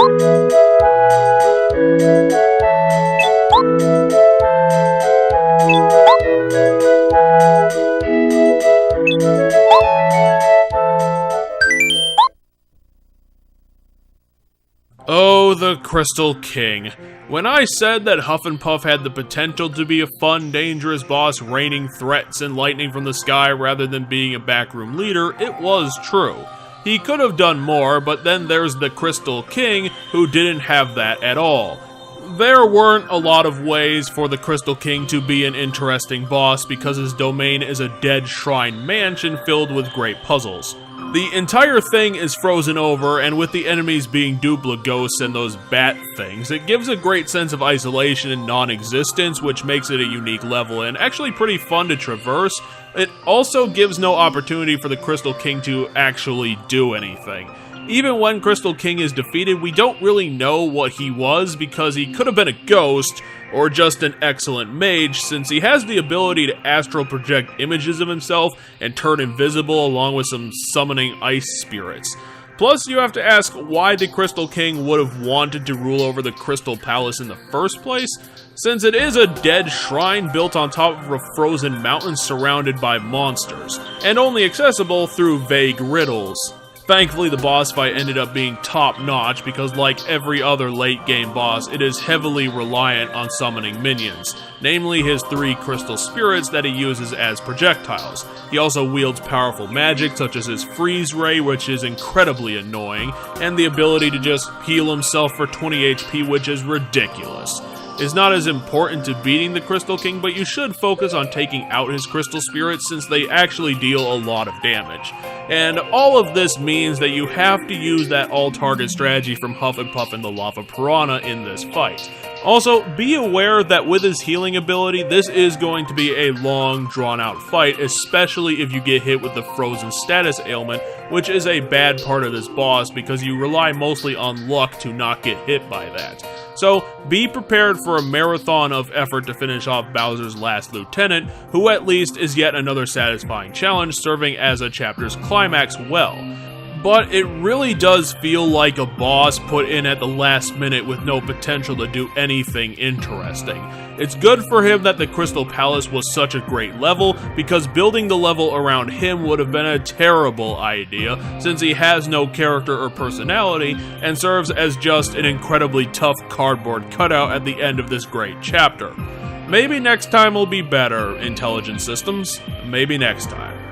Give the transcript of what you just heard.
Oh, the Crystal King. When I said that Huff and Puff had the potential to be a fun, dangerous boss raining threats and lightning from the sky rather than being a backroom leader, it was true. He could have done more, but then there's the Crystal King, who didn't have that at all. There weren't a lot of ways for the Crystal King to be an interesting boss because his domain is a dead shrine mansion filled with great puzzles. The entire thing is frozen over, and with the enemies being dupla ghosts and those bat things, it gives a great sense of isolation and non-existence, which makes it a unique level and actually pretty fun to traverse. It also gives no opportunity for the Crystal King to actually do anything. Even when Crystal King is defeated, we don't really know what he was because he could have been a ghost or just an excellent mage, since he has the ability to astral project images of himself and turn invisible along with some summoning ice spirits. Plus, you have to ask why the Crystal King would have wanted to rule over the Crystal Palace in the first place, since it is a dead shrine built on top of a frozen mountain surrounded by monsters, and only accessible through vague riddles. Thankfully, the boss fight ended up being top-notch because, like every other late-game boss, it is heavily reliant on summoning minions, namely his 3 crystal spirits that he uses as projectiles. He also wields powerful magic such as his freeze ray, which is incredibly annoying, and the ability to just heal himself for 20 HP, which is ridiculous. It's not as important to beating the Crystal King, but you should focus on taking out his crystal spirits since they actually deal a lot of damage. And all of this means that you have to use that all-target strategy from Huff and Puff and the Lava Piranha in this fight. Also, be aware that with his healing ability, this is going to be a long, drawn-out fight, especially if you get hit with the frozen status ailment, which is a bad part of this boss because you rely mostly on luck to not get hit by that. So, be prepared for a marathon of effort to finish off Bowser's last lieutenant, who at least is yet another satisfying challenge, serving as a chapter's climax well. But it really does feel like a boss put in at the last minute with no potential to do anything interesting. It's good for him that the Crystal Palace was such a great level, because building the level around him would have been a terrible idea, since he has no character or personality, and serves as just an incredibly tough cardboard cutout at the end of this great chapter. Maybe next time will be better, Intelligent Systems. Maybe next time.